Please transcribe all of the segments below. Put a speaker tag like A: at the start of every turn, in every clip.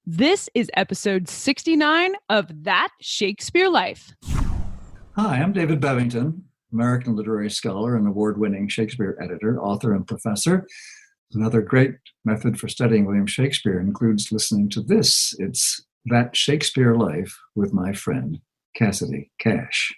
A: This is episode 69 of That Shakespeare Life.
B: Hi, I'm David Bevington, American literary scholar and award-winning Shakespeare editor, author, and professor. Another great method for studying William Shakespeare includes listening to this. It's That Shakespeare Life with my friend, Cassidy Cash.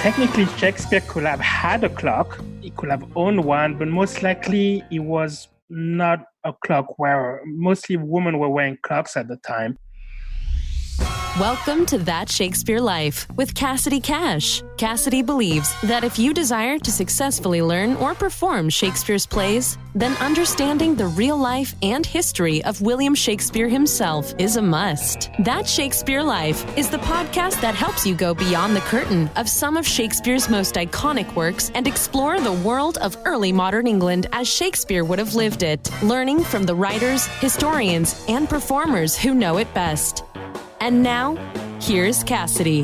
C: Technically, Shakespeare could have had a clock. He could have owned one, but most likely it was not a clock wearer. Mostly women were wearing clocks at the time.
D: Welcome to That Shakespeare Life with Cassidy Cash. Cassidy believes that if you desire to successfully learn or perform Shakespeare's plays, then understanding the real life and history of William Shakespeare himself is a must. That Shakespeare Life is the podcast that helps you go beyond the curtain of some of Shakespeare's most iconic works and explore the world of early modern England as Shakespeare would have lived it, learning from the writers, historians, and performers who know it best. And now, here's Cassidy.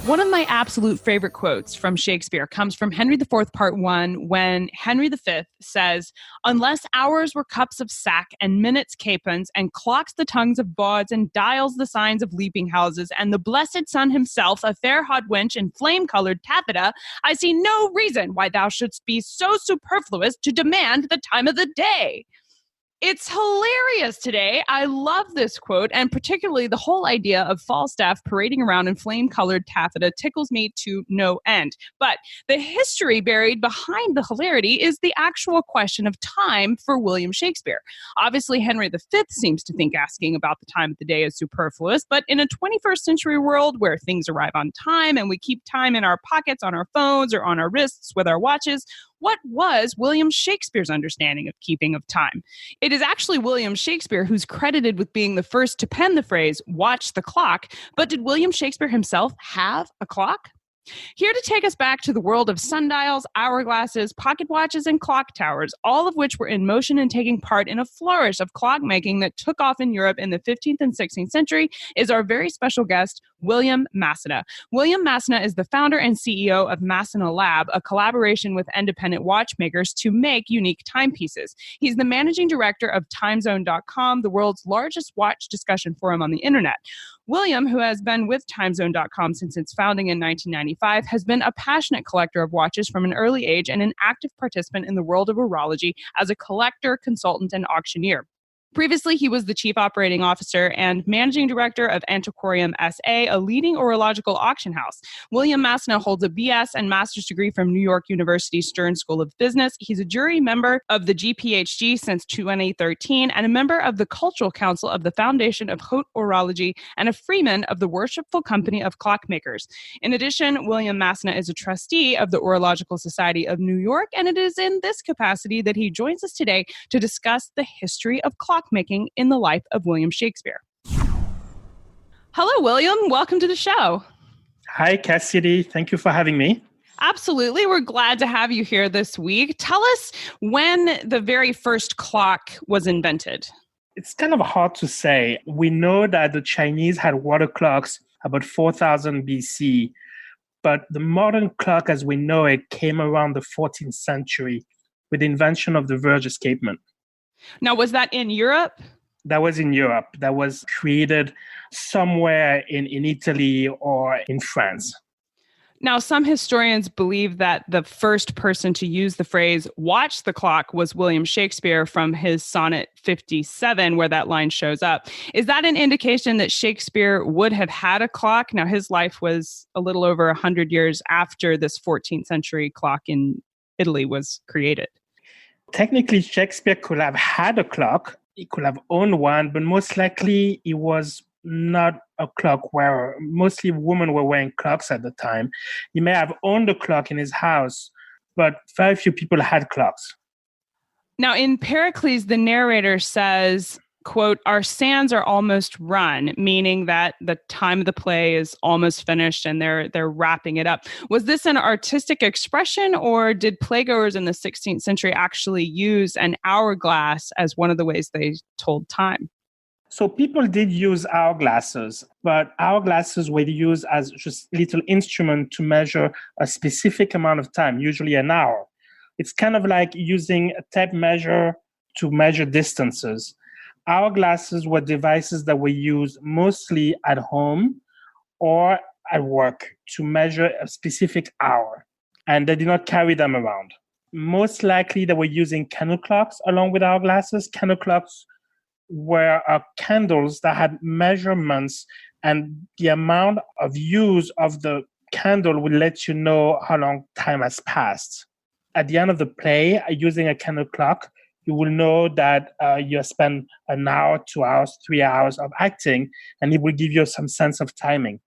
A: One of my absolute favorite quotes from Shakespeare comes from Henry IV, Part 1, when Henry V says, "Unless hours were cups of sack and minutes capons and clocks the tongues of bawds and dials the signs of leaping houses and the blessed sun himself a fair hot wench in flame-colored taffeta, I see no reason why thou shouldst be so superfluous to demand the time of the day." It's hilarious today. I love this quote, and particularly the whole idea of Falstaff parading around in flame-colored taffeta tickles me to no end. But the history buried behind the hilarity is the actual question of time for William Shakespeare. Obviously, Henry V seems to think asking about the time of the day is superfluous, but in a 21st century world where things arrive on time and we keep time in our pockets, on our phones, or on our wrists with our watches, what was William Shakespeare's understanding of keeping of time? It is actually William Shakespeare who's credited with being the first to pen the phrase, "watch the clock," but did William Shakespeare himself have a clock? Here to take us back to the world of sundials, hourglasses, pocket watches, and clock towers, all of which were in motion and taking part in a flourish of clockmaking that took off in Europe in the 15th and 16th century, is our very special guest, William Massena. William Massena is the founder and CEO of Massena Lab, a collaboration with independent watchmakers to make unique timepieces. He's the managing director of timezone.com, the world's largest watch discussion forum on the internet. William, who has been with timezone.com since its founding in 1995, has been a passionate collector of watches from an early age and an active participant in the world of horology as a collector, consultant, and auctioneer. Previously, he was the chief operating officer and managing director of Antiquarium SA, a leading horological auction house. William Massena holds a BS and master's degree from New York University Stern School of Business. He's a jury member of the GPHG since 2013 and a member of the Cultural Council of the Foundation of Haute Horology and a freeman of the Worshipful Company of Clockmakers. In addition, William Massena is a trustee of the Horological Society of New York, and it is in this capacity that he joins us today to discuss the history of clockmaking in the life of William Shakespeare. Hello, William. Welcome to the show.
C: Hi, Cassidy. Thank you for having me.
A: Absolutely. We're glad to have you here this week. Tell us when the very first clock was invented.
C: It's kind of hard to say. We know that the Chinese had water clocks about 4000 BC, but the modern clock as we know it came around the 14th century with the invention of the verge escapement.
A: Now, was that in Europe?
C: That was in Europe. That was created somewhere in Italy or in France.
A: Now, some historians believe that the first person to use the phrase "watch the clock" was William Shakespeare from his sonnet 57, where that line shows up. Is that an indication that Shakespeare would have had a clock? Now, his life was a little over 100 years after this 14th century clock in Italy was created.
C: Technically, Shakespeare could have had a clock. He could have owned one, but most likely he was not a clock wearer. Mostly women were wearing clocks at the time. He may have owned a clock in his house, but very few people had clocks.
A: Now, in Pericles, the narrator says, quote, "Our sands are almost run," meaning that the time of the play is almost finished and they're wrapping it up. Was this an artistic expression, or did playgoers in the 16th century actually use an hourglass as one of the ways they told time?
C: So people did use hourglasses, but hourglasses were used as just little instrument to measure a specific amount of time, usually an hour. It's kind of like using a tape measure to measure distances. Hourglasses were devices that were used mostly at home or at work to measure a specific hour, and they did not carry them around. Most likely they were using candle clocks along with hourglasses. Candle clocks were candles that had measurements, and the amount of use of the candle would let you know how long time has passed. At the end of the play, using a candle clock, you will know that you spent an hour, 2 hours, 3 hours of acting, and it will give you some sense of timing.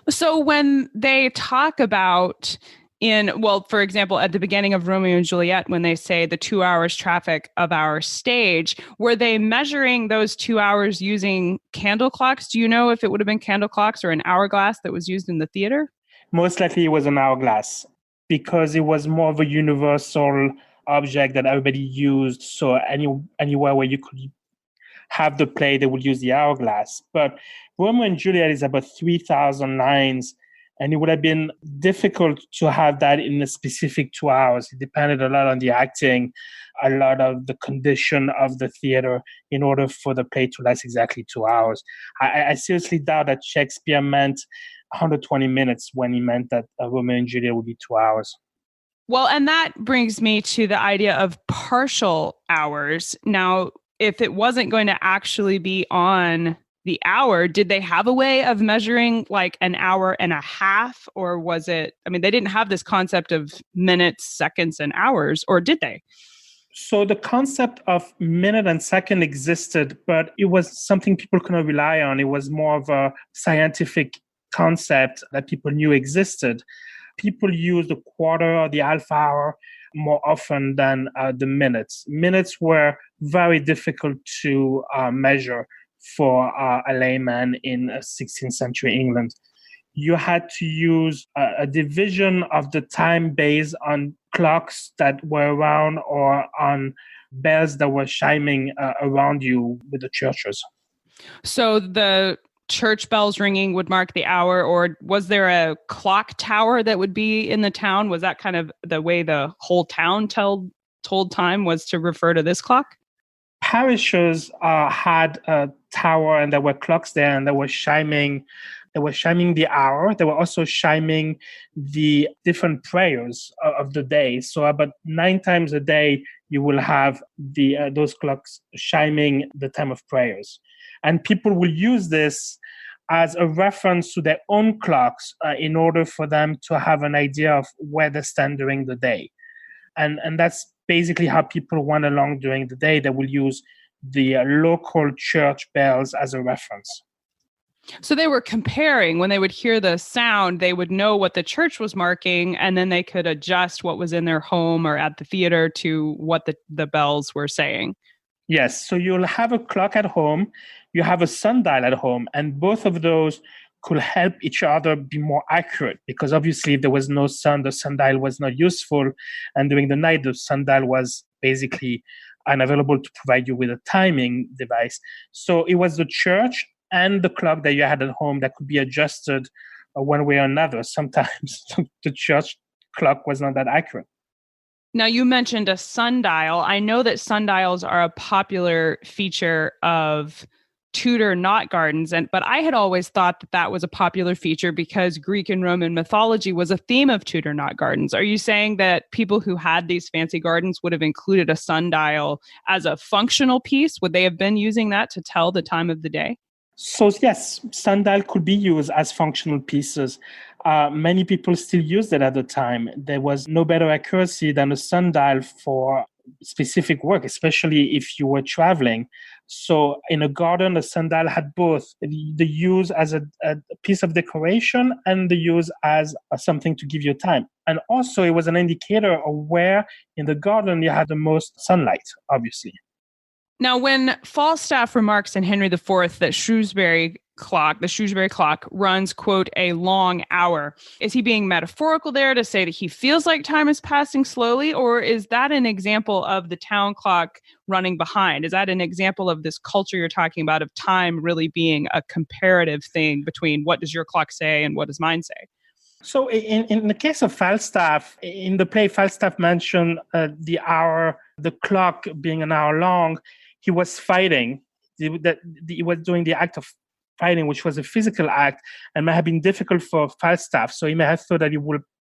A: So when they talk about for example, at the beginning of Romeo and Juliet, when they say the 2 hours traffic of our stage, were they measuring those 2 hours using candle clocks? Do you know if it would have been candle clocks or an hourglass that was used in the theater?
C: Most likely it was an hourglass because it was more of a universal object that everybody used. So anywhere where you could have the play, they would use the hourglass. But Romeo and Juliet is about 3,000 lines, and it would have been difficult to have that in a specific 2 hours. It depended a lot on the acting, a lot of the condition of the theater in order for the play to last exactly 2 hours. I seriously doubt that Shakespeare meant 120 minutes when he meant that Romeo and Juliet would be 2 hours.
A: Well, and that brings me to the idea of partial hours. Now, if it wasn't going to actually be on the hour, did they have a way of measuring like an hour and a half? Or was it, they didn't have this concept of minutes, seconds, and hours, or did they?
C: So the concept of minute and second existed, but it was something people couldn't rely on. It was more of a scientific concept that people knew existed. People used the quarter or the half hour more often than the minutes. Minutes were very difficult to measure for a layman in 16th century England. You had to use a division of the time based on clocks that were around or on bells that were chiming around you with the churches.
A: So the church bells ringing would mark the hour, or was there a clock tower that would be in the town? Was that kind of the way the whole town told time, was to refer to this clock?
C: Parishes had a tower, and there were clocks there, and they were chiming the hour. They were also chiming the different prayers of the day. So about 9 times a day, you will have those clocks chiming the time of prayers. And people will use this as a reference to their own clocks in order for them to have an idea of where they stand during the day. And that's basically how people went along during the day. They will use the local church bells as a reference.
A: So they were comparing. When they would hear the sound, they would know what the church was marking, and then they could adjust what was in their home or at the theater to what the bells were saying.
C: Yes. So you'll have a clock at home, you have a sundial at home, and both of those could help each other be more accurate, because obviously if there was no sun, the sundial was not useful. And during the night, the sundial was basically unavailable to provide you with a timing device. So it was the church and the clock that you had at home that could be adjusted one way or another. Sometimes the church clock was not that accurate.
A: Now, you mentioned a sundial. I know that sundials are a popular feature of Tudor knot gardens, but I had always thought that was a popular feature because Greek and Roman mythology was a theme of Tudor knot gardens. Are you saying that people who had these fancy gardens would have included a sundial as a functional piece? Would they have been using that to tell the time of the day?
C: So yes, sundial could be used as functional pieces. Many people still used it at the time. There was no better accuracy than a sundial for specific work, especially if you were traveling. So in a garden, a sundial had both the use as a piece of decoration and the use as something to give you time. And also it was an indicator of where in the garden you had the most sunlight, obviously.
A: Now, when Falstaff remarks in Henry IV that Shrewsbury clock, the Shrewsbury clock, runs, quote, a long hour. Is he being metaphorical there to say that he feels like time is passing slowly? Or is that an example of the town clock running behind? Is that an example of this culture you're talking about of time really being a comparative thing between what does your clock say and what does mine say?
C: So in the case of Falstaff, in the play, Falstaff mentioned the clock being an hour long. He was fighting. He was doing the act of fighting, which was a physical act, and may have been difficult for Falstaff. So he may have thought that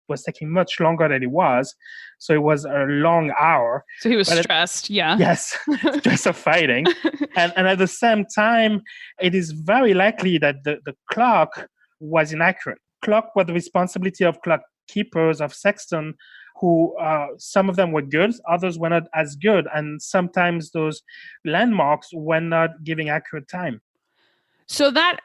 C: was taking much longer than it was. So it was a long hour.
A: So he was stressed, yeah.
C: Yes, stress of fighting. and at the same time, it is very likely that the clock was inaccurate. Clock was the responsibility of clock keepers, of sexton, who some of them were good, others were not as good. And sometimes those landmarks were not giving accurate time.
A: So that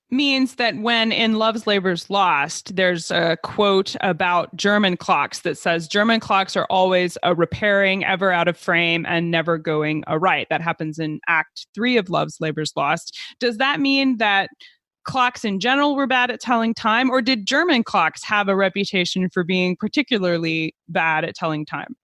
A: means that when in Love's Labour's Lost, there's a quote about German clocks that says, German clocks are always repairing, ever out of frame, and never going aright. That happens in Act 3 of Love's Labour's Lost. Does that mean that clocks in general were bad at telling time, or did German clocks have a reputation for being particularly bad at telling time?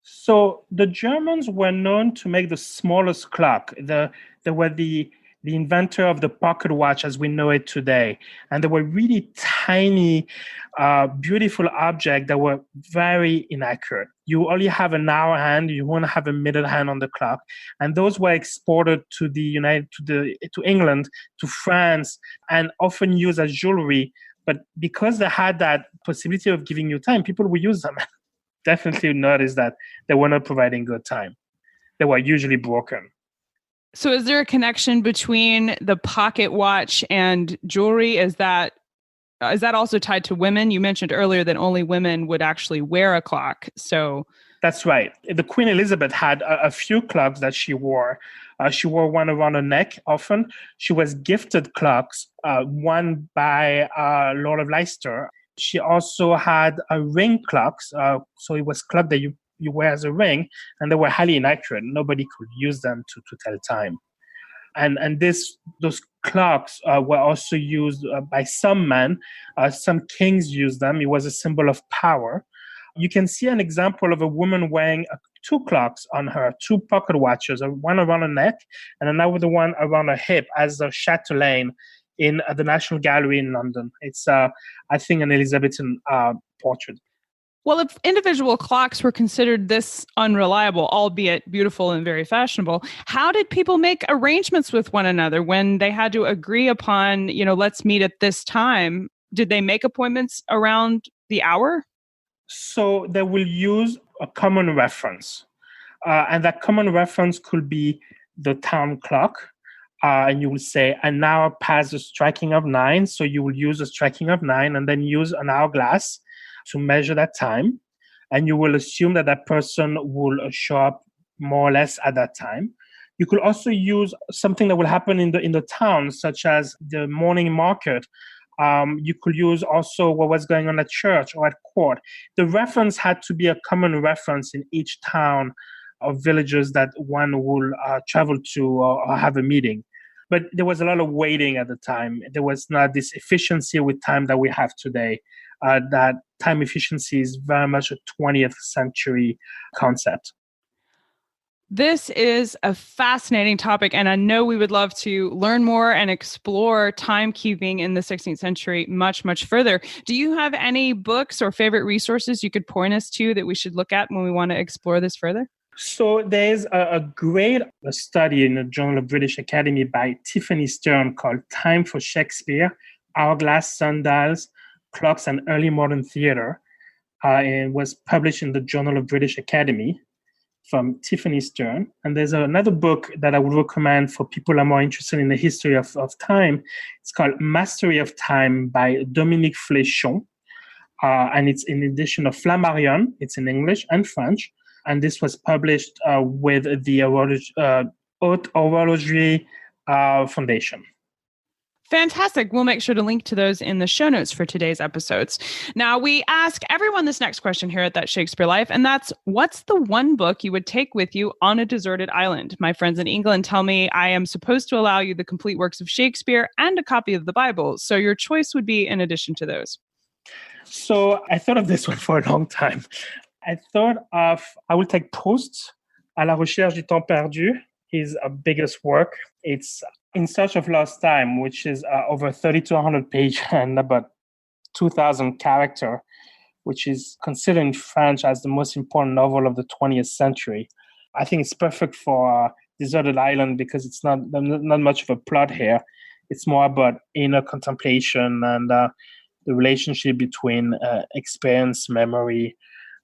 C: So the Germans were known to make the smallest clock. They were the inventor of the pocket watch as we know it today. And they were really tiny, beautiful objects that were very inaccurate. You only have an hour hand, you won't have a minute hand on the clock. And those were exported to England, to France, and often used as jewelry. But because they had that possibility of giving you time, people would use them. Definitely noticed that they were not providing good time. They were usually broken.
A: So is there a connection between the pocket watch and jewelry? Is that also tied to women? You mentioned earlier that only women would actually wear a clock. So
C: that's right. The Queen Elizabeth had a few clocks that she wore. She wore one around her neck often. She was gifted clocks, one by Lord of Leicester. She also had ring clocks. So it was clock that you wear as a ring, and they were highly inaccurate. Nobody could use them to tell time. And those clocks were also used by some men. Some kings used them. It was a symbol of power. You can see an example of a woman wearing two clocks on her, two pocket watches, one around her neck and another one around her hip as a chatelaine in the National Gallery in London. It's, I think, an Elizabethan portrait.
A: Well, if individual clocks were considered this unreliable, albeit beautiful and very fashionable, how did people make arrangements with one another when they had to agree upon, let's meet at this time? Did they make appointments around the hour?
C: So they will use a common reference. And that common reference could be the town clock. And you will say an hour past the striking of 9. So you will use the striking of 9 and then use an hourglass to measure that time. And you will assume that that person will show up more or less at that time. You could also use something that will happen in the town, such as the morning market. You could use also what was going on at church or at court. The reference had to be a common reference in each town or villages that one will travel to or have a meeting. But there was a lot of waiting at the time. There was not this efficiency with time that we have today. That time efficiency is very much a 20th century concept.
A: This is a fascinating topic, and I know we would love to learn more and explore timekeeping in the 16th century much, much further. Do you have any books or favorite resources you could point us to that we should look at when we want to explore this further?
C: So there's a great study in the Journal of British Academy by Tiffany Stern called Time for Shakespeare, Hourglass, Sundials, Clocks and Early Modern Theatre. It was published in the Journal of British Academy from Tiffany Stern. And there's another book that I would recommend for people who are more interested in the history of time. It's called Mastery of Time by Dominique Fléchon. And it's in edition of Flammarion. It's in English and French. And this was published with the Haute Horlogerie Foundation.
A: Fantastic. We'll make sure to link to those in the show notes for today's episodes. Now, we ask everyone this next question here at That Shakespeare Life, and that's, what's the one book you would take with you on a deserted island? My friends in England tell me I am supposed to allow you the complete works of Shakespeare and a copy of the Bible, so your choice would be in addition to those.
C: So I thought of this one for a long time. I will take Proust's À la recherche du temps perdu, his biggest work. It's In Search of Lost Time, which is over 3,200 pages and about 2,000 characters, which is considered in French as the most important novel of the 20th century. I think it's perfect for Deserted Island because it's not much of a plot here. It's more about inner contemplation and the relationship between experience, memory,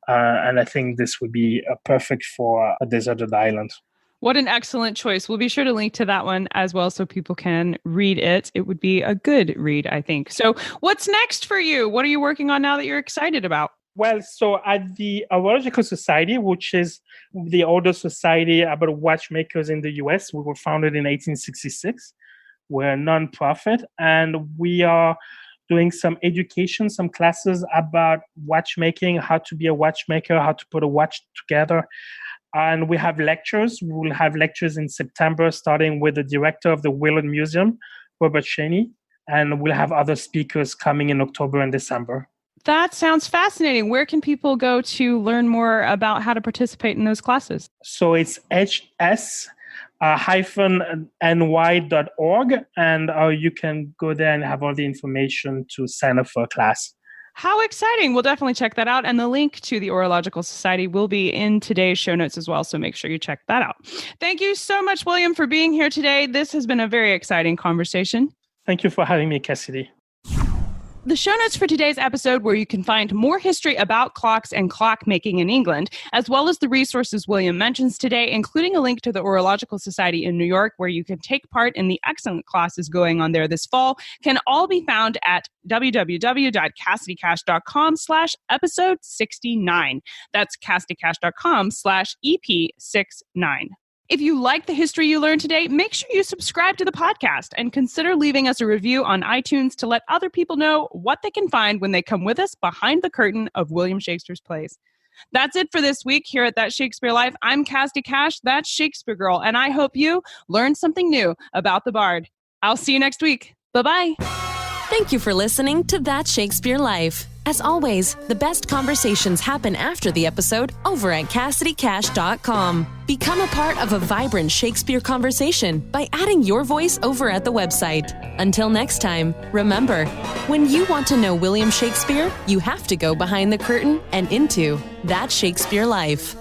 C: and I think this would be perfect for a deserted island.
A: What an excellent choice. We'll be sure to link to that one as well so people can read it. It would be a good read, I think. So what's next for you? What are you working on now that you're excited about?
C: Well, so at the Horological Society, which is the oldest society about watchmakers in the US, we were founded in 1866. We're a nonprofit, and we are doing some education, some classes about watchmaking, how to be a watchmaker, how to put a watch together. And we have lectures. We will have lectures in September, starting with the director of the Willard Museum, Robert Cheney, and we'll have other speakers coming in October and December.
A: That sounds fascinating. Where can people go to learn more about how to participate in those classes?
C: So it's hs-ny.org, and you can go there and have all the information to sign up for a class.
A: How exciting. We'll definitely check that out. And the link to the Horological Society will be in today's show notes as well. So make sure you check that out. Thank you so much, William, for being here today. This has been a very exciting conversation.
C: Thank you for having me, Cassidy.
A: The show notes for today's episode, where you can find more history about clocks and clockmaking in England, as well as the resources William mentions today, including a link to the Horological Society in New York, where you can take part in the excellent classes going on there this fall, can all be found at www.cassidycash.com/episode 69. That's cassidycash.com/EP69. If you like the history you learned today, make sure you subscribe to the podcast and consider leaving us a review on iTunes to let other people know what they can find when they come with us behind the curtain of William Shakespeare's plays. That's it for this week here at That Shakespeare Life. I'm Cassidy Cash, that Shakespeare girl, and I hope you learned something new about the Bard. I'll see you next week. Bye-bye.
D: Thank you for listening to That Shakespeare Life. As always, the best conversations happen after the episode over at CassidyCash.com. Become a part of a vibrant Shakespeare conversation by adding your voice over at the website. Until next time, remember, when you want to know William Shakespeare, you have to go behind the curtain and into That Shakespeare Life.